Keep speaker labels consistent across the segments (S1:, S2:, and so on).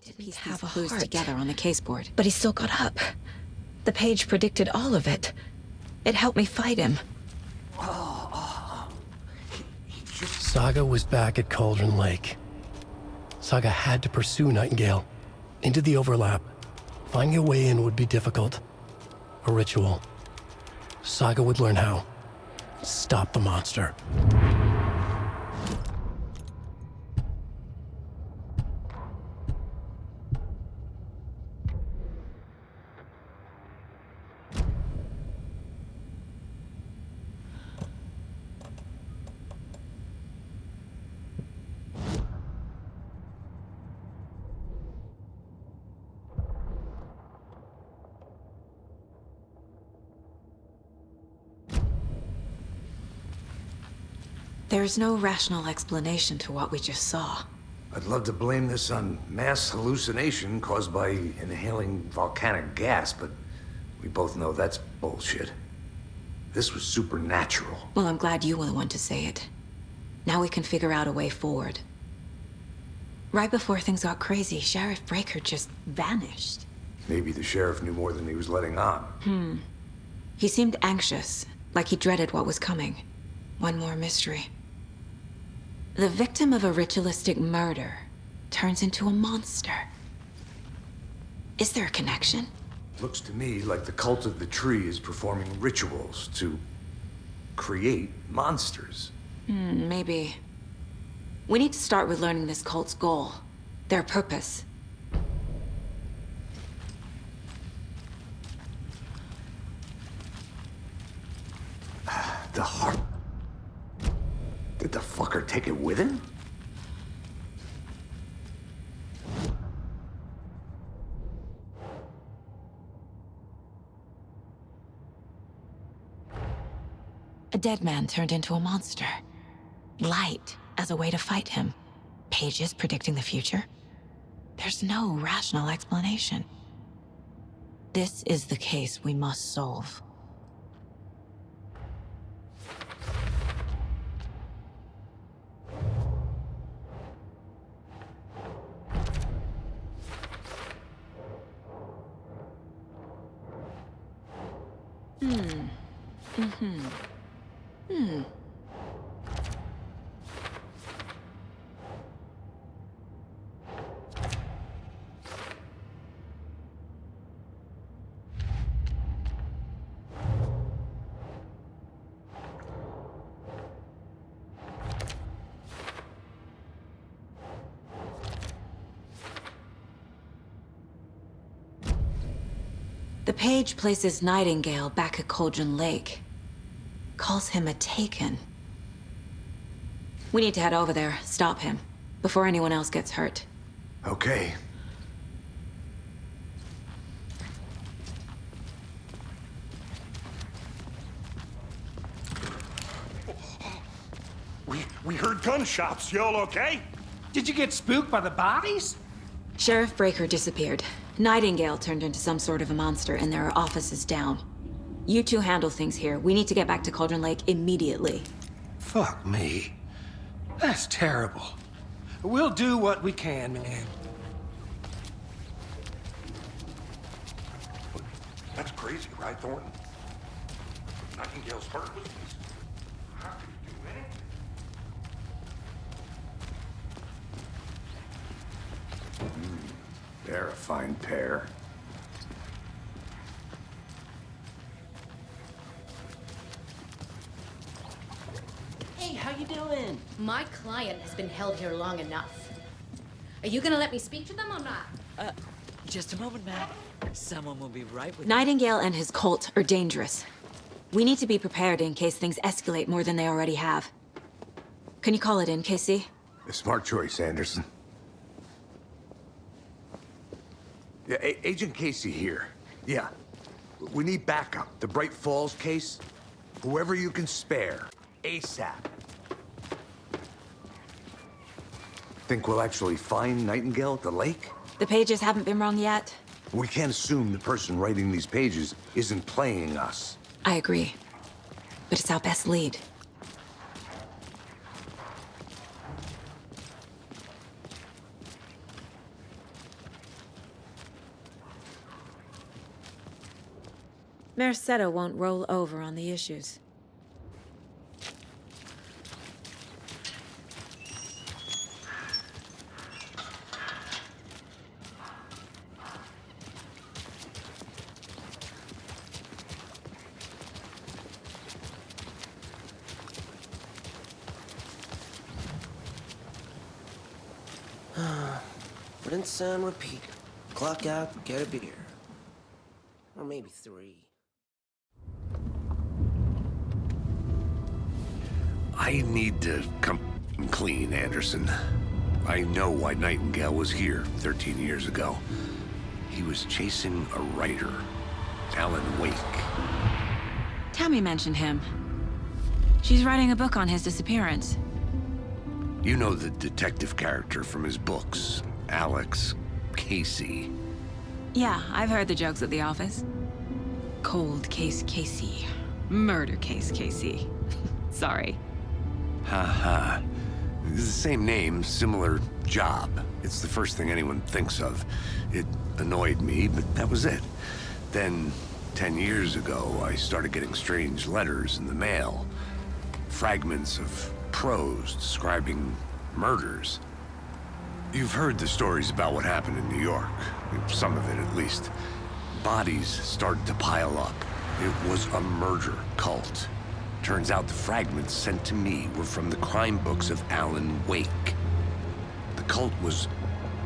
S1: to piece these clues together on the caseboard.
S2: But he still got up. The page predicted all of it. It helped me fight him.
S3: Saga was back at Cauldron Lake. Saga had to pursue Nightingale. Into the overlap. Finding a way in would be difficult. A ritual. Saga would learn how. Stop the monster.
S1: There's no rational explanation to what we just saw.
S4: I'd love to blame this on mass hallucination caused by inhaling volcanic gas, but we both know that's bullshit. This was supernatural.
S1: Well, I'm glad you were the one to say it. Now we can figure out a way forward. Right before things got crazy, Sheriff Breaker just vanished.
S4: Maybe the sheriff knew more than he was letting on.
S1: He seemed anxious, like he dreaded what was coming. One more mystery. The victim of a ritualistic murder turns into a monster. Is there a connection?
S4: Looks to me like the cult of the tree is performing rituals to create monsters.
S1: Maybe. We need to start with learning this cult's goal, their purpose.
S4: The heart. Did the fucker take it with him?
S1: A dead man turned into a monster. Light as a way to fight him. Pages predicting the future. There's no rational explanation. This is the case we must solve. The page places Nightingale back at Cauldron Lake. Calls him a Taken. We need to head over there, stop him, before anyone else gets hurt.
S4: Okay.
S5: We heard gunshots. Y'all okay?
S6: Did you get spooked by the bodies?
S1: Sheriff Breaker disappeared. Nightingale turned into some sort of a monster, and there are offices down. You two handle things here. We need to get back to Cauldron Lake immediately.
S6: Fuck me. That's terrible. We'll do what we can, man.
S5: That's crazy, right, Thornton? Nightingale's hurt. How could he do anything?
S4: They're a fine pair.
S7: Hey, how you doing? My client has been held here long enough. Are you gonna let me speak to them or not?
S8: Just a moment, ma'am. Someone will be right with you.
S1: Nightingale and his cult are dangerous. We need to be prepared in case things escalate more than they already have. Can you call it in, Casey?
S4: A smart choice, Anderson. Yeah, Agent Casey here. Yeah. We need backup. The Bright Falls case. Whoever you can spare. ASAP. Think we'll actually find Nightingale at the lake?
S1: The pages haven't been wrong yet.
S4: We can't assume the person writing these pages isn't playing us.
S1: I agree. But it's our best lead.
S2: Merced won't roll over on the issues.
S9: Rinse and repeat. Clock out, get a beer. Or maybe 3.
S4: I need to come clean, Anderson. I know why Nightingale was here 13 years ago. He was chasing a writer, Alan Wake.
S1: Tammy mentioned him. She's writing a book on his disappearance.
S4: You know the detective character from his books, Alex Casey.
S1: Yeah, I've heard the jokes at the office. Cold case Casey. Murder case Casey. Sorry.
S4: Ha. It's the same name, similar job. It's the first thing anyone thinks of. It annoyed me, but that was it. Then, 10 years ago, I started getting strange letters in the mail. Fragments of prose describing murders. You've heard the stories about what happened in New York. Some of it, at least. Bodies started to pile up. It was a murder cult. Turns out the fragments sent to me were from the crime books of Alan Wake. The cult was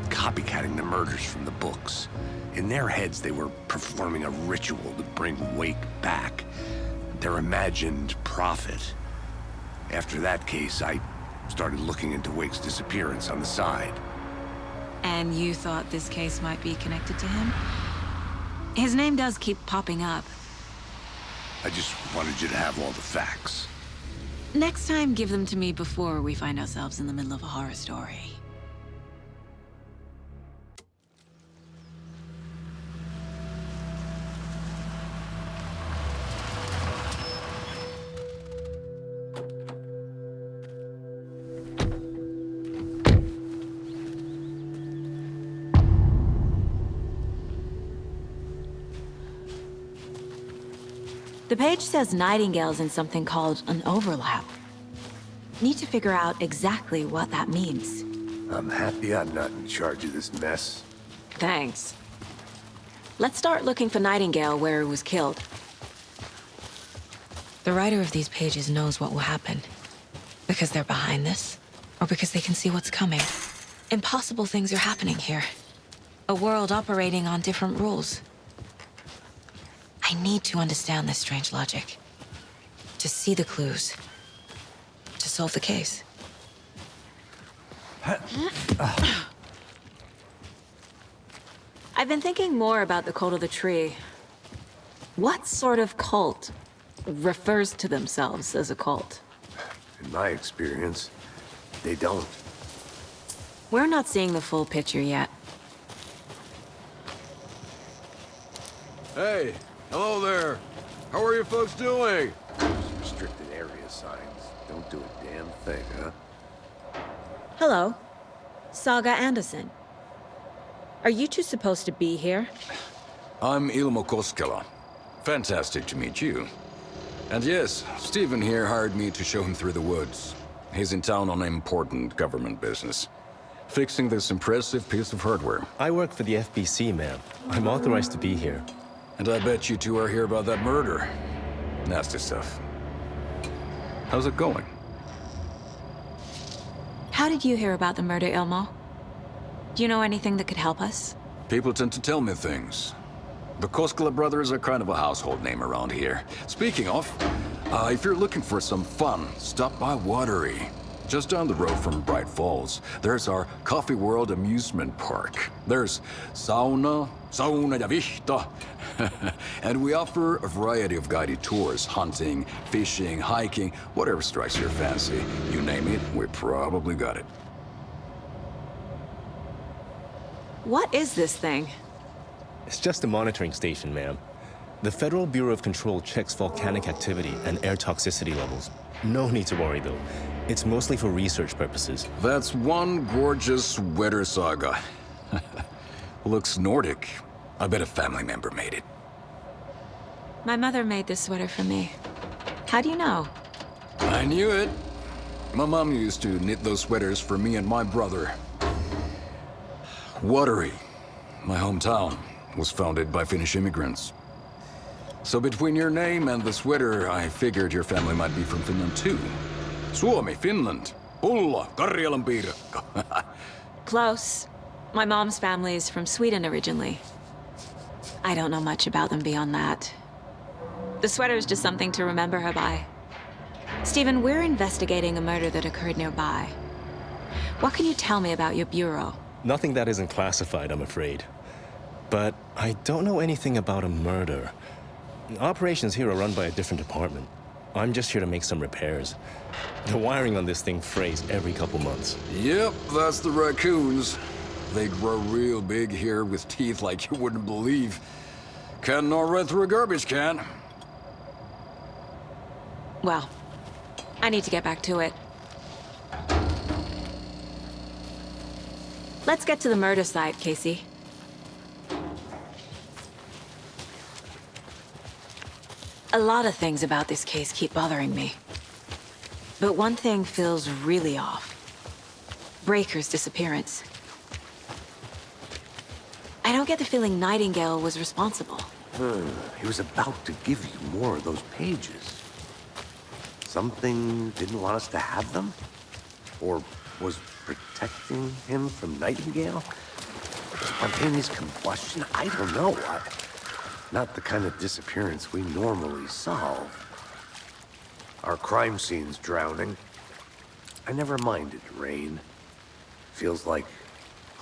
S4: copycatting the murders from the books. In their heads, they were performing a ritual to bring Wake back. Their imagined prophet. After that case, I started looking into Wake's disappearance on the side.
S1: And you thought this case might be connected to him? His name does keep popping up.
S4: I just wanted you to have all the facts.
S1: Next time, give them to me before we find ourselves in the middle of a horror story. The page says Nightingale's in something called an overlap. Need to figure out exactly what that means.
S4: I'm happy I'm not in charge of this mess.
S1: Thanks. Let's start looking for Nightingale where he was killed. The writer of these pages knows what will happen. Because they're behind this, or because they can see what's coming. Impossible things are happening here. A world operating on different rules. I need to understand this strange logic. To see the clues. To solve the case. I've been thinking more about the cult of the tree. What sort of cult refers to themselves as a cult?
S4: In my experience, they don't.
S1: We're not seeing the full picture yet.
S5: Hey, hello there. How are you folks doing?
S4: Restricted area signs. Don't do a damn thing, huh?
S2: Hello. Saga Anderson. Are you two supposed to be here?
S5: I'm Ilmo Koskela. Fantastic to meet you. And yes, Stephen here hired me to show him through the woods. He's in town on important government business. Fixing this impressive piece of hardware.
S10: I work for the FBC, ma'am. I'm authorized to be here.
S5: And I bet you two are here about that murder. Nasty stuff. How's it going?
S1: How did you hear about the murder, Ilmo? Do you know anything that could help us?
S5: People tend to tell me things. The Koskela brothers are kind of a household name around here. Speaking of, if you're looking for some fun, stop by Watery. Just down the road from Bright Falls, there's our Coffee World amusement park. There's sauna ja vihta. And we offer a variety of guided tours, hunting, fishing, hiking, whatever strikes your fancy. You name it, we probably got it.
S2: What is this thing?
S10: It's just a monitoring station, ma'am. The Federal Bureau of Control checks volcanic activity and air toxicity levels. No need to worry, though. It's mostly for research purposes.
S5: That's one gorgeous weather saga. Looks Nordic. I bet a family member made it.
S1: My mother made this sweater for me. How do you know?
S5: I knew it. My mom used to knit those sweaters for me and my brother. Watery, my hometown, was founded by Finnish immigrants. So between your name and the sweater, I figured your family might be from Finland too. Suomi, Finland. Pulla, Karjalan piirakka.
S1: Close. My mom's family is from Sweden originally. I don't know much about them beyond that. The sweater is just something to remember her by. Stephen, we're investigating a murder that occurred nearby. What can you tell me about your bureau?
S10: Nothing that isn't classified, I'm afraid. But I don't know anything about a murder. Operations here are run by a different department. I'm just here to make some repairs. The wiring on this thing frays every couple months.
S5: Yep, that's the raccoons. They grow real big here with teeth like you wouldn't believe. Can't gnaw right through a garbage can.
S1: Well, I need to get back to it. Let's get to the murder site, Casey. A lot of things about this case keep bothering me. But one thing feels really off. Breaker's disappearance. I don't get the feeling Nightingale was responsible.
S4: He was about to give you more of those pages. Something didn't want us to have them? Or was protecting him from Nightingale? Spontaneous combustion? I don't know. Not the kind of disappearance we normally solve. Our crime scene's drowning. I never minded rain. Feels like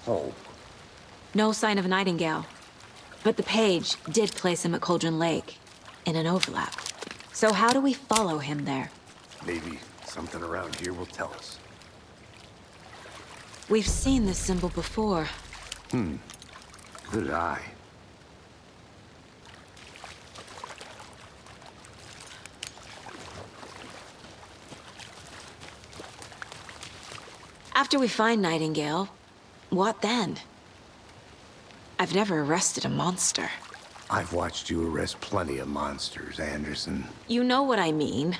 S4: home.
S1: No sign of Nightingale. But the page did place him at Cauldron Lake, in an overlap. So how do we follow him there?
S4: Maybe something around here will tell us.
S1: We've seen this symbol before.
S4: Good eye.
S1: After we find Nightingale, what then? I've never arrested a monster.
S4: I've watched you arrest plenty of monsters, Anderson.
S1: You know what I mean.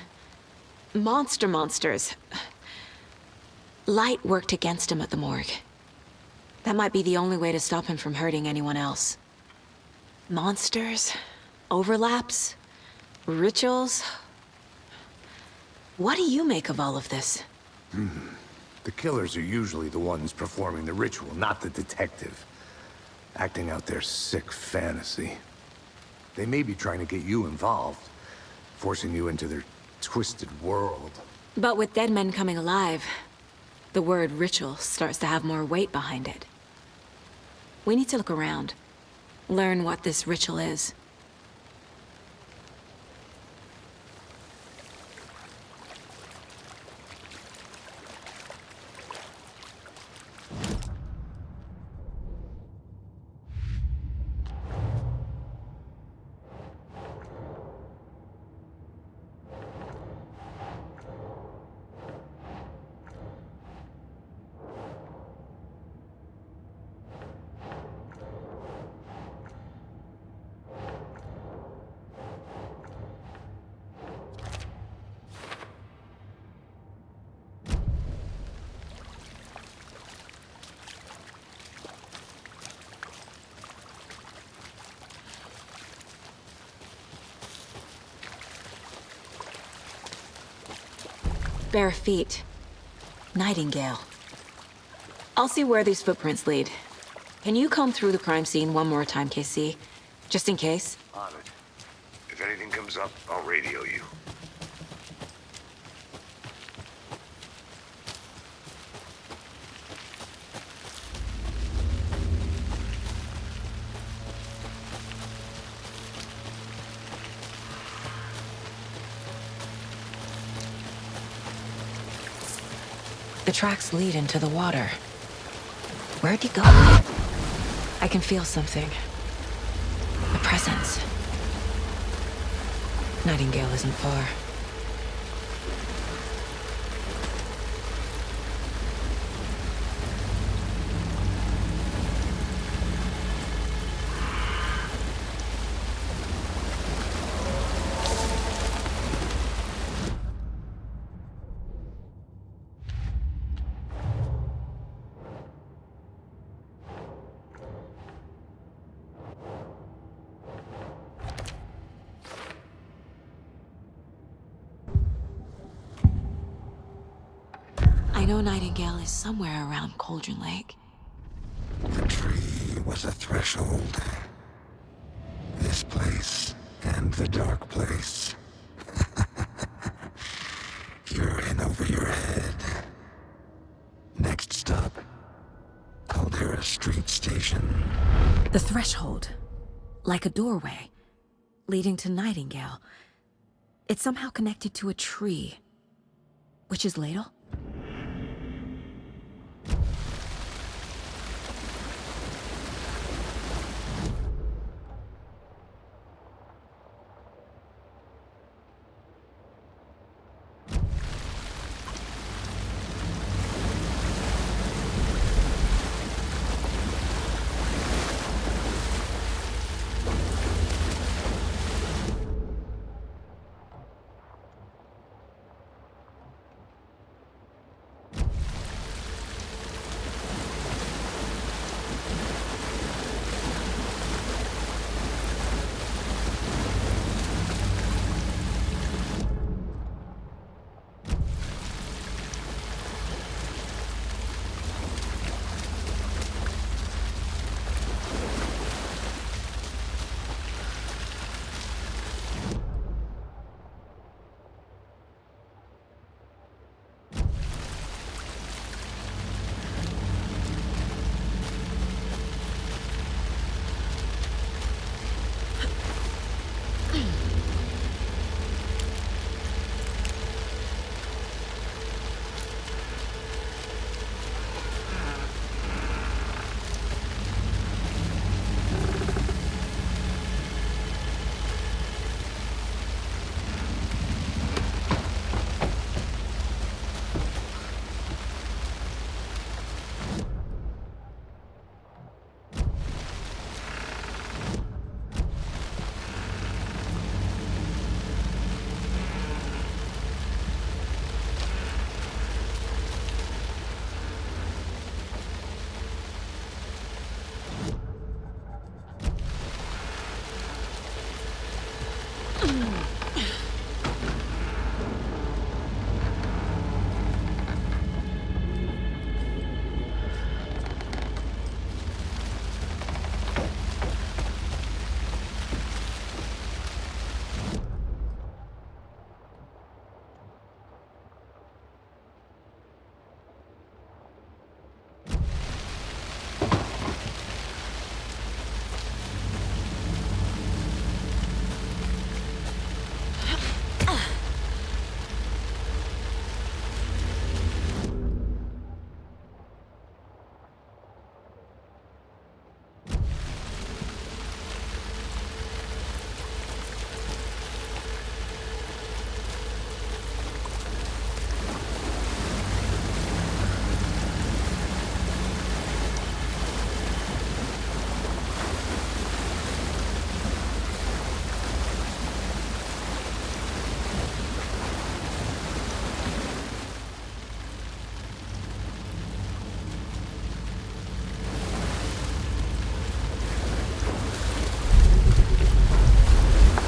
S1: Monsters. Light worked against him at the morgue. That might be the only way to stop him from hurting anyone else. Monsters? Overlaps? Rituals? What do you make of all of this?
S4: The killers are usually the ones performing the ritual, not the detective. Acting out their sick fantasy. They may be trying to get you involved, forcing you into their twisted world.
S1: But with dead men coming alive, the word ritual starts to have more weight behind it. We need to look around, learn what this ritual is. Bare feet. Nightingale. I'll see where these footprints lead. Can you comb through the crime scene one more time, KC? Just in case?
S4: On it. If anything comes up, I'll radio you.
S1: The tracks lead into the water. Where'd he go? I can feel something. A presence. Nightingale isn't far. know Nightingale is somewhere around Cauldron Lake.
S11: The tree was a threshold. This place and the dark place. You're in over your head. Next stop, Caldera Street Station.
S2: The threshold. Like a doorway. Leading to Nightingale. It's somehow connected to a tree. Witch's Ladle?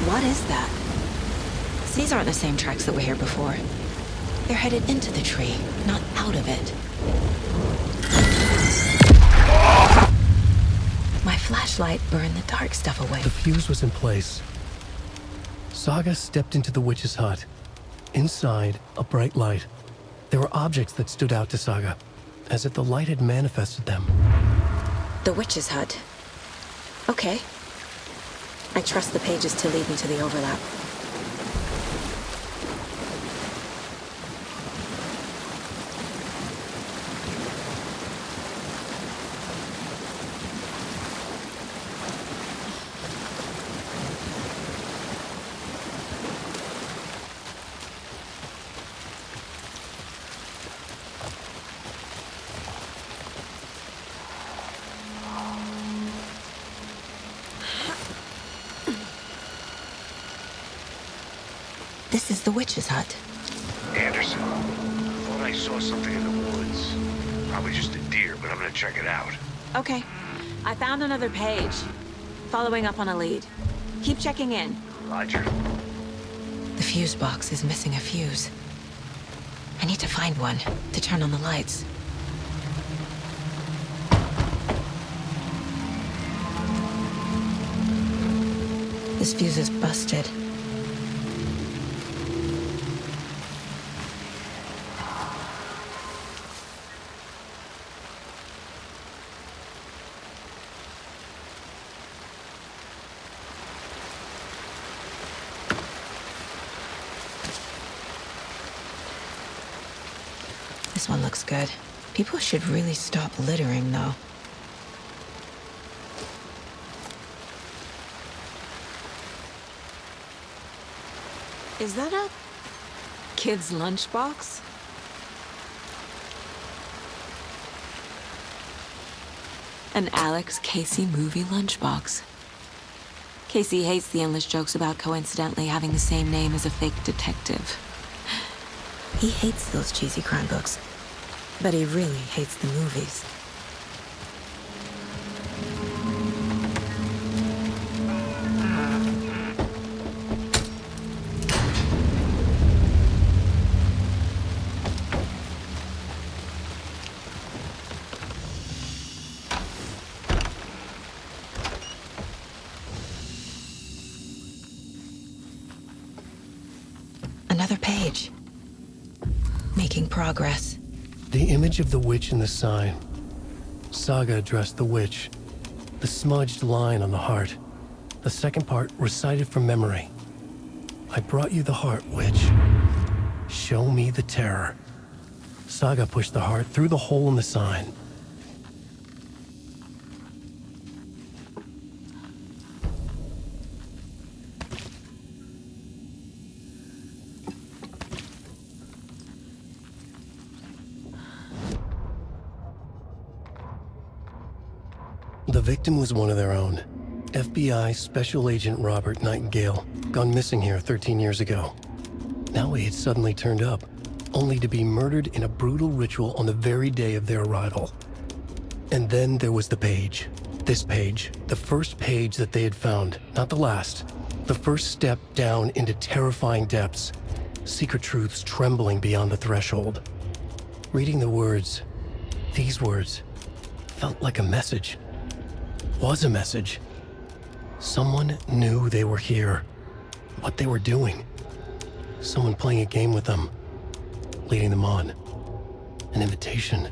S1: What is that? These aren't the same tracks that were here before. They're headed into the tree, not out of it. My flashlight burned the dark stuff away.
S3: The fuse was in place. Saga stepped into the witch's hut. Inside, a bright light. There were objects that stood out to Saga, as if the light had manifested them.
S2: The witch's hut. Okay. I trust the pages to lead me to the overlap.
S1: This is the witch's hut.
S4: Anderson, thought I saw something in the woods. Probably just a deer, but I'm gonna check it out.
S2: Okay. I found another page. Following up on a lead. Keep checking in.
S4: Roger.
S1: The fuse box is missing a fuse. I need to find one to turn on the lights. This fuse is busted. This one looks good. People should really stop littering, though. Is that a kid's lunchbox? An Alex Casey movie lunchbox. Casey hates the endless jokes about coincidentally having the same name as a fake detective. He hates those cheesy crime books, but he really hates the movies. Another page. Making progress.
S3: The image of the witch in the sign. Saga addressed the witch. The smudged line on the heart. The second part recited from memory. I brought you the heart, witch. Show me the terror. Saga pushed the heart through the hole in the sign. The victim was one of their own. FBI Special Agent Robert Nightingale, gone missing here 13 years ago. Now he had suddenly turned up, only to be murdered in a brutal ritual on the very day of their arrival. And then there was the page. This page, the first page that they had found, not the last. The first step down into terrifying depths. Secret truths trembling beyond the threshold. Reading the words, these words, felt like a message. Was a message. Someone knew they were here, what they were doing. Someone playing a game with them, leading them on. An invitation.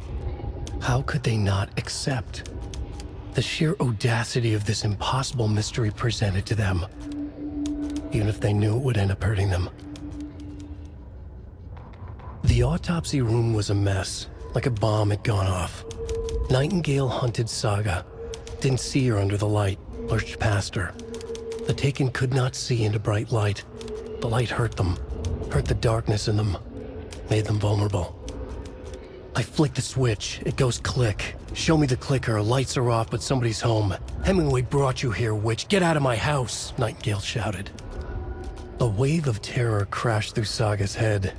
S3: How could they not accept? The sheer audacity of this impossible mystery presented to them, even if they knew it would end up hurting them. The autopsy room was a mess, like a bomb had gone off. Nightingale hunted Saga. Didn't see her under the light, lurched past her. The Taken could not see into bright light. The light hurt them, hurt the darkness in them, made them vulnerable. I flick the switch, it goes click. Show me the clicker, lights are off, but somebody's home. Hemingway brought you here, witch. Get out of my house, Nightingale shouted. A wave of terror crashed through Saga's head.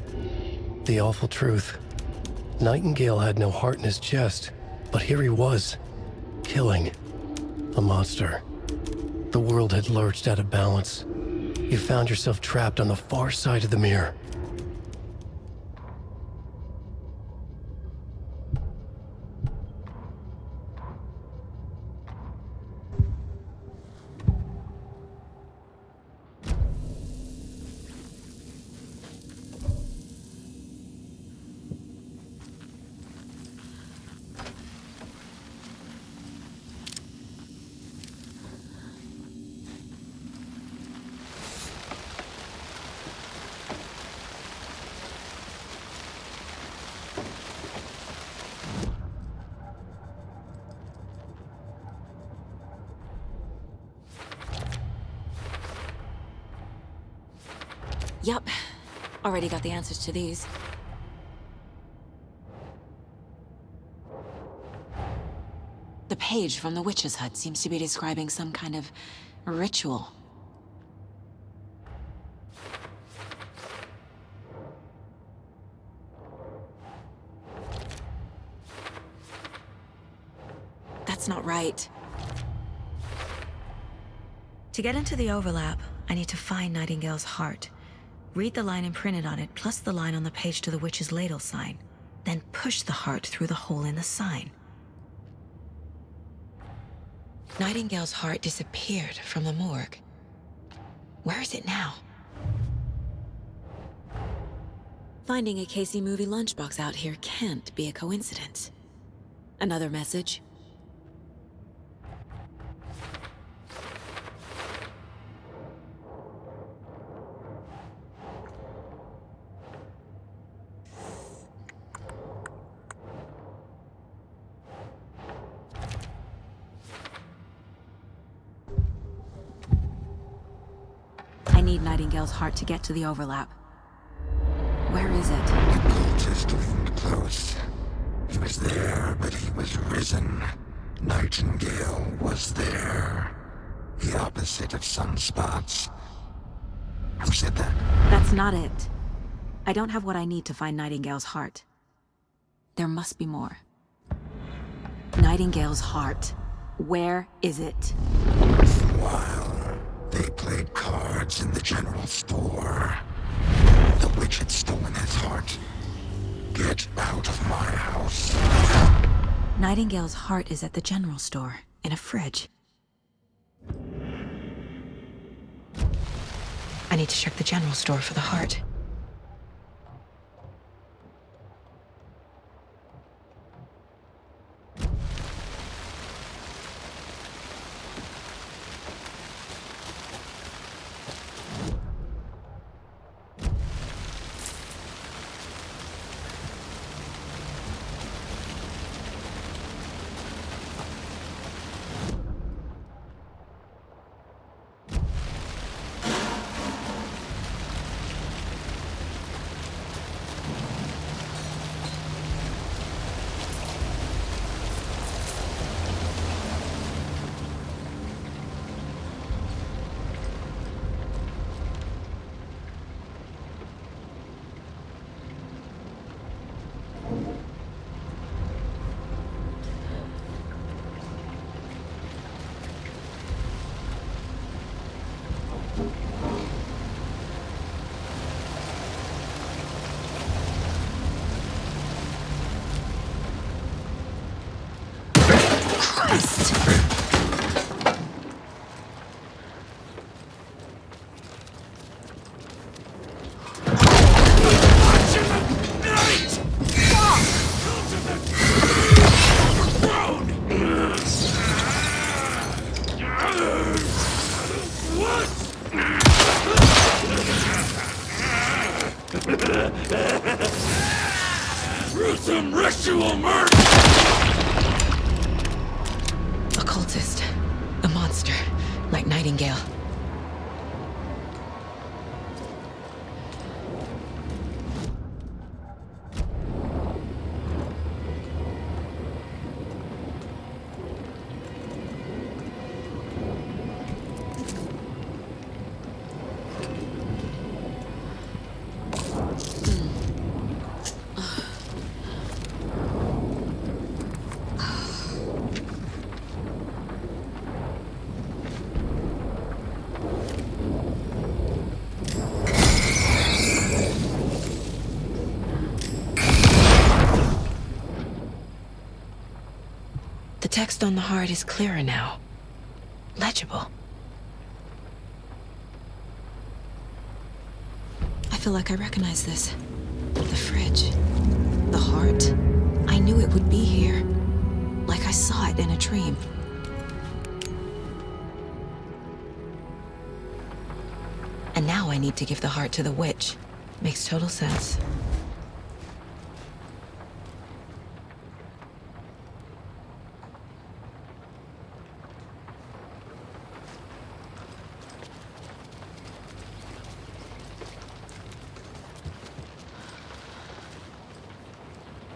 S3: The awful truth. Nightingale had no heart in his chest, but here he was, killing. A monster. The world had lurched out of balance. You found yourself trapped on the far side of the mirror.
S1: Yup. Already got the answers to these. The page from the witch's hut seems to be describing some kind of ritual. That's not right.
S2: To get into the overlap, I need to find Nightingale's heart. Read the line imprinted on it, plus the line on the page to the witch's ladle sign. Then push the heart through the hole in the sign.
S1: Nightingale's heart disappeared from the morgue. Where is it now?
S2: Finding a Casey movie lunchbox out here can't be a coincidence. Another message? I need Nightingale's heart to get to the overlap. Where is it?
S11: The cultist leaned close. He was there, but he was risen. Nightingale was there. The opposite of sunspots. Who said that?
S2: That's not it. I don't have what I need to find Nightingale's heart. There must be more. Nightingale's heart. Where is it?
S11: While they played cards in the general store, the witch had stolen his heart. Get out of my house.
S2: Nightingale's heart is at the general store, in a fridge.
S1: I need to check the general store for the heart.
S11: Gruesome ritual murder!
S1: A cultist. A monster. Like Nightingale. The text on the heart is clearer now. Legible.
S2: I feel like I recognize this. The fridge. The heart. I knew it would be here. Like I saw it in a dream.
S1: And now I need to give the heart to the witch. Makes total sense.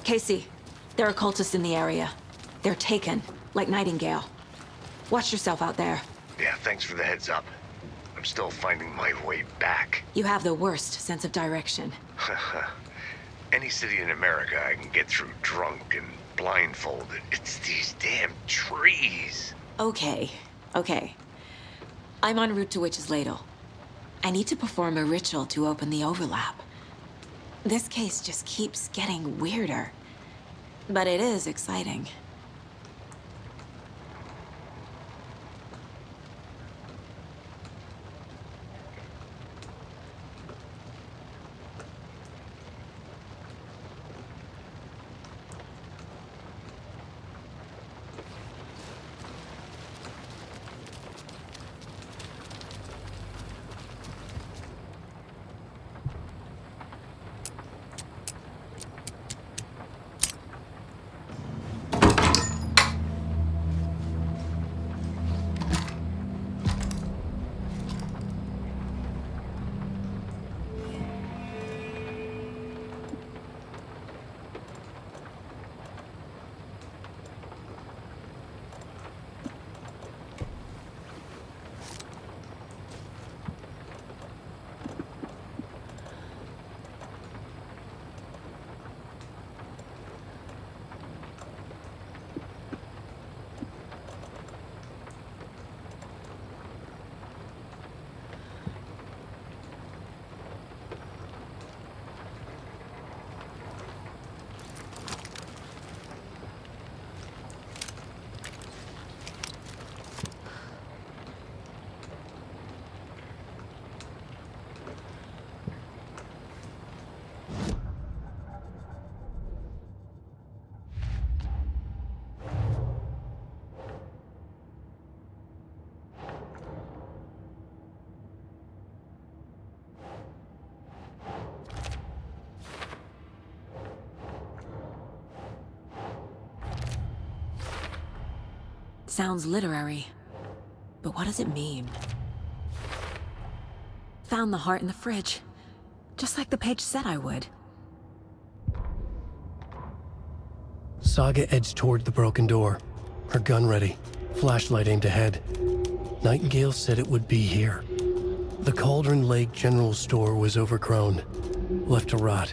S2: Casey, there are cultists in the area. They're taken, like Nightingale. Watch yourself out there.
S4: Yeah, thanks for the heads up. I'm still finding my way back.
S2: You have the worst sense of direction.
S4: Any city in America I can get through drunk and blindfolded. It's these damn trees.
S2: Okay. I'm en route to Witch's Ladle.
S1: I need to perform a ritual to open the overlap. This case just keeps getting weirder. But it is exciting.
S2: Sounds literary. But what does it mean? Found the heart in the fridge. Just like the page said I would.
S3: Saga edged toward the broken door, her gun ready, flashlight aimed ahead. Nightingale said it would be here. The Cauldron Lake General Store was overgrown, left to rot.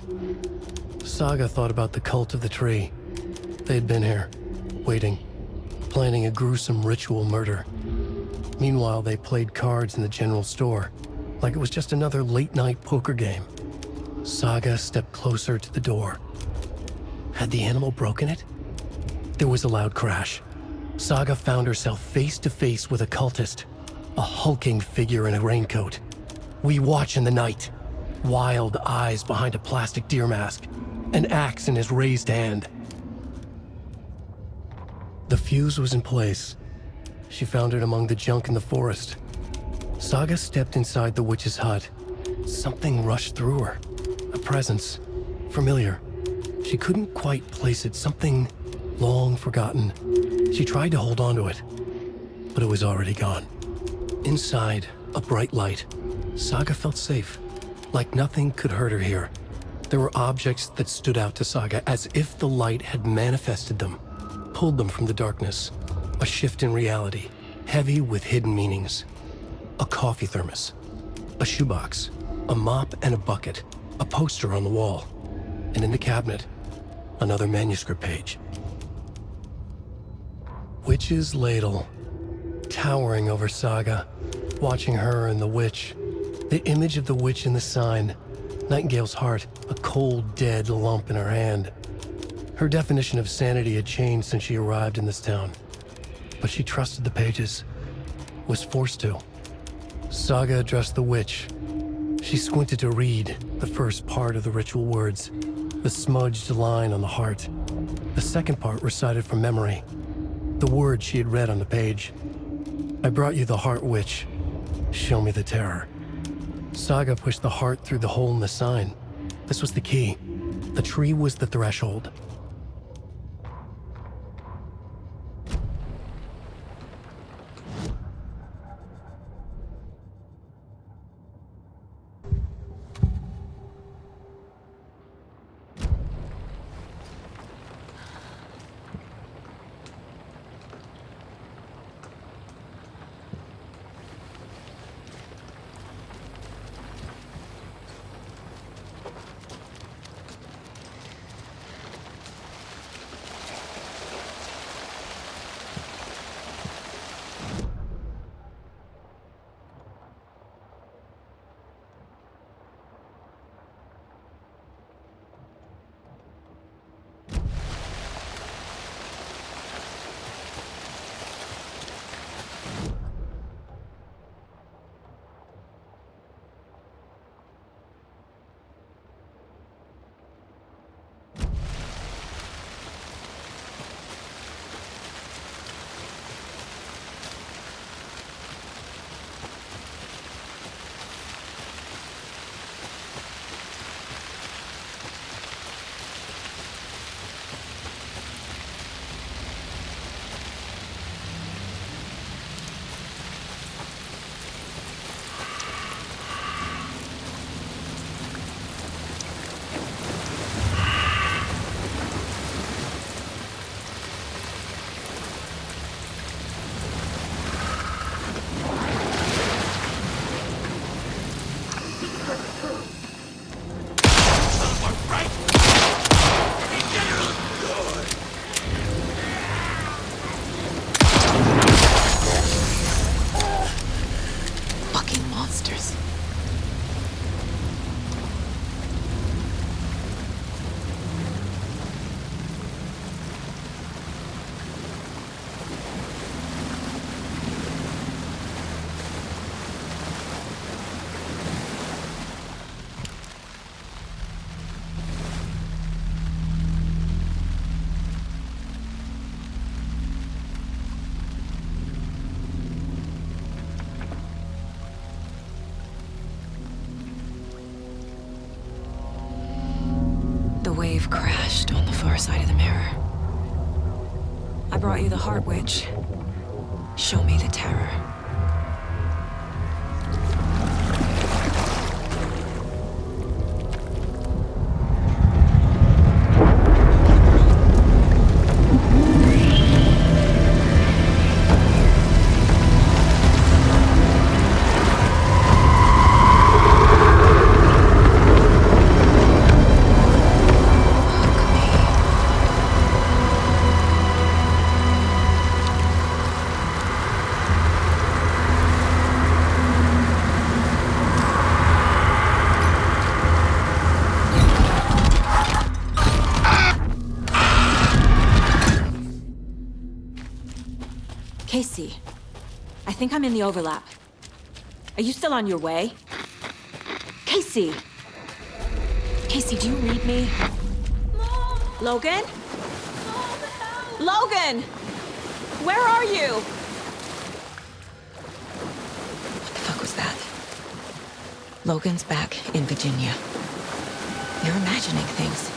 S3: Saga thought about the cult of the tree. They had been here, waiting, planning a gruesome ritual murder. Meanwhile, they played cards in the general store, like it was just another late-night poker game. Saga stepped closer to the door. Had the animal broken it? There was a loud crash. Saga found herself face to face with a cultist, a hulking figure in a raincoat. We watch in the night, wild eyes behind a plastic deer mask, an axe in his raised hand. The fuse was in place. She found it among the junk in the forest. Saga stepped inside the witch's hut. Something rushed through her. A presence. Familiar. She couldn't quite place it. Something long forgotten. She tried to hold on to it, but it was already gone. Inside, a bright light. Saga felt safe, like nothing could hurt her here. There were objects that stood out to Saga as if the light had manifested them, pulled them from the darkness. A shift in reality, heavy with hidden meanings. A coffee thermos, a shoebox, a mop and a bucket, a poster on the wall, and in the cabinet, another manuscript page. Witch's ladle, towering over Saga, watching her and the witch. The image of the witch in the sign, Nightingale's heart, a cold, dead lump in her hand. Her definition of sanity had changed since she arrived in this town, but she trusted the pages, was forced to. Saga addressed the witch. She squinted to read the first part of the ritual words, the smudged line on the heart. The second part recited from memory, the words she had read on the page. I brought you the heart, witch. Show me the terror. Saga pushed the heart through the hole in the sign. This was the key. The tree was the threshold.
S1: wave crashed on the far side of the mirror. I brought you the Heart Witch. Show me the terror.
S2: Casey, I think I'm in the overlap. Are you still on your way? Casey! Casey, do you read me? Mom! Logan? Mom, help! Logan! Where are you?
S1: What the fuck was that? Logan's back in Virginia. You're imagining things.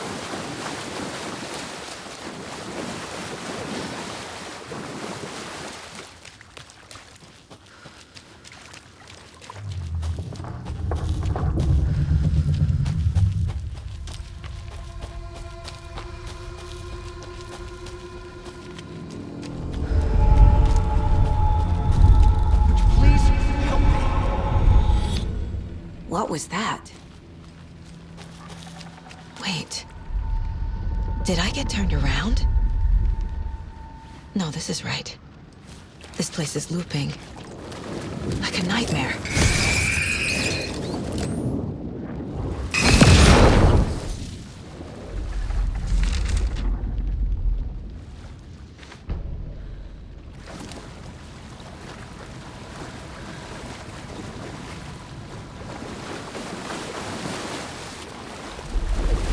S1: What was that? Wait. Did I get turned around? No, this is right. This place is looping. Like a nightmare.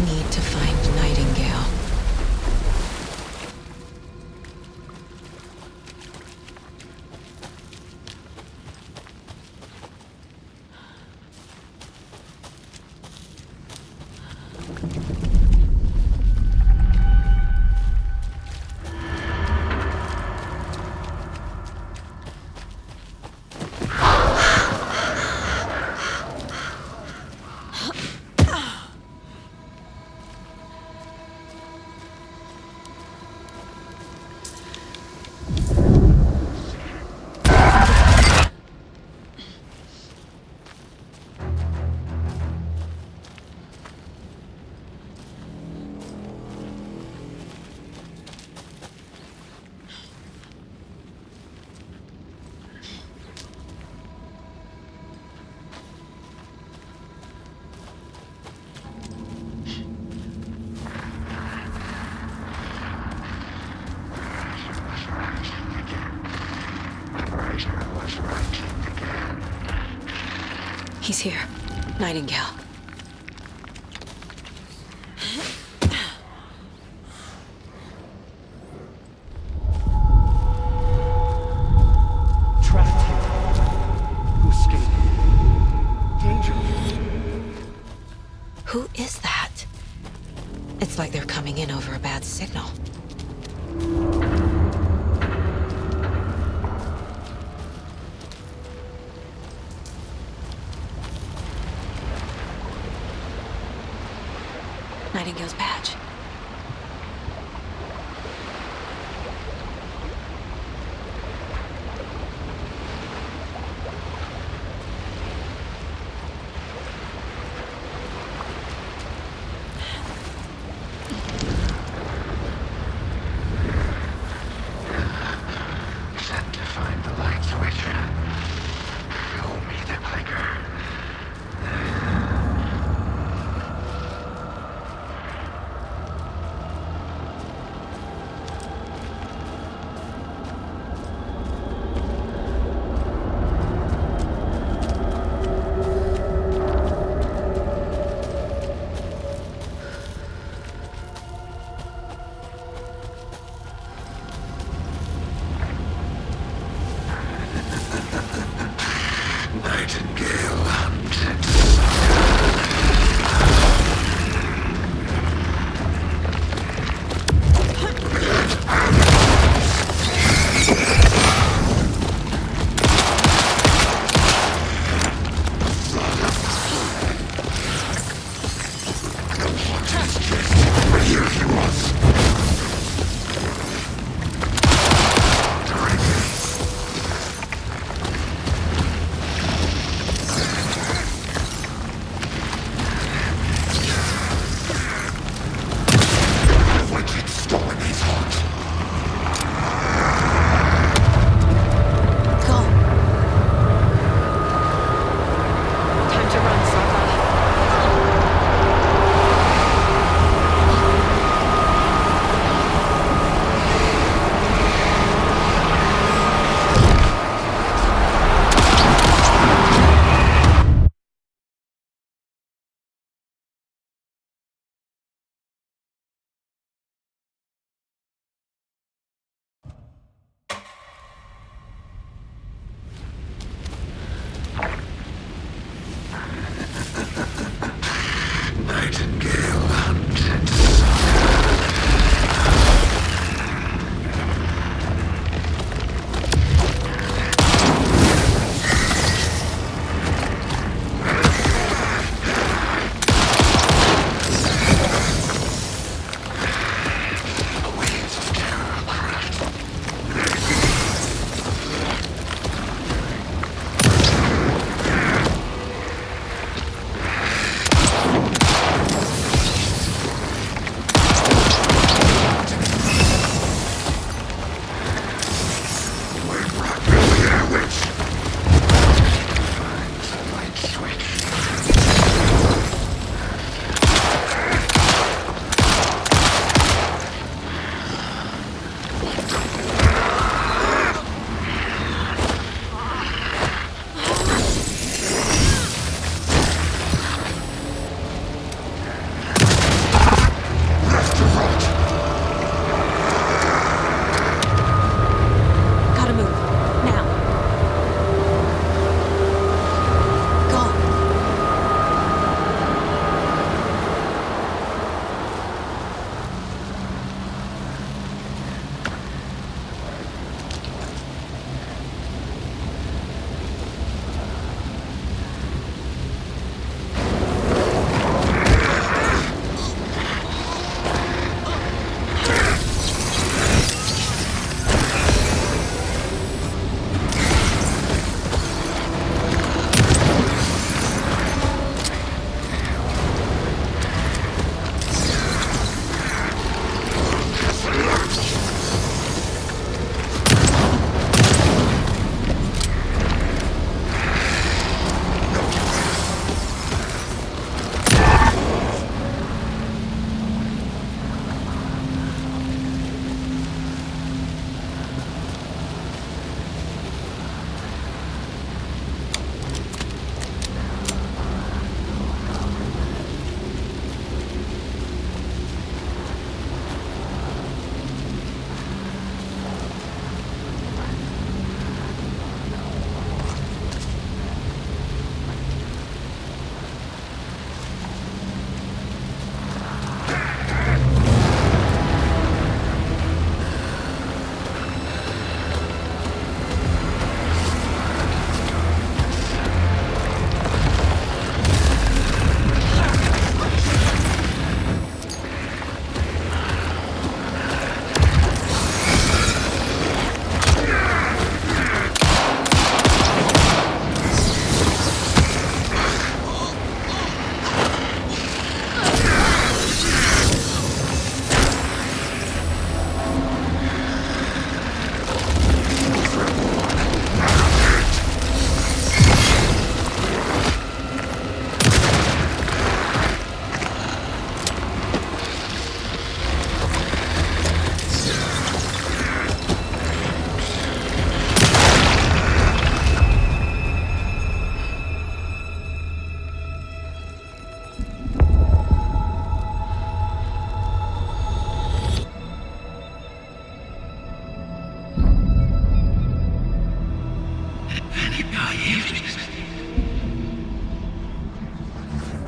S1: Need to find Nightingale. He's here. Nightingale.
S6: Trapped here. Who escaped? Danger.
S1: Who is that? It's like they're coming in over a bad signal. Nightingale's badge.
S11: Sent to find the light switch. Show me the clicker. Nightingale hunted.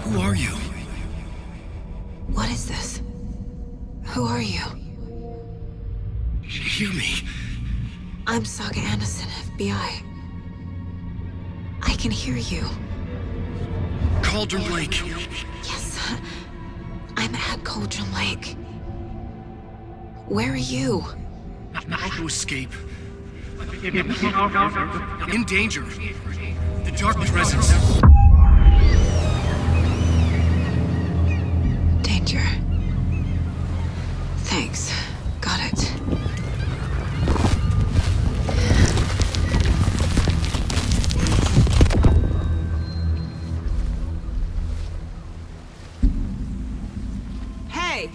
S3: Who are you?
S1: What is this? Who are you?
S3: Hear me.
S1: I'm Saga Anderson, FBI. I can hear you.
S3: Cauldron Lake.
S1: Yes, I'm at Cauldron Lake. Where are you?
S3: How to escape. In danger. The dark presence.
S1: Danger. Thanks. Got it.
S2: Hey!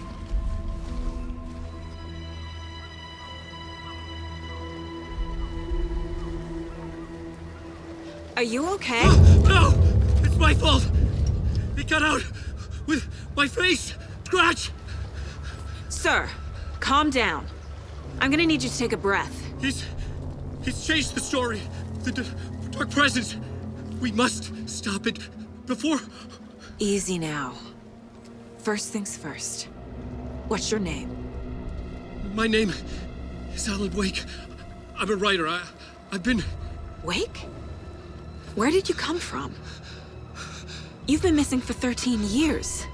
S2: Are you okay?
S3: No! It's my fault! It got out with my face! Scratch!
S2: Sir, calm down. I'm gonna need you to take a breath.
S3: He's changed the story. The dark presence. We must stop it before...
S2: Easy now. First things first. What's your name?
S3: My name is Alan Wake. I'm a writer. I've been...
S2: Wake? Where did you come from? You've been missing for 13 years.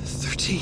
S3: 13?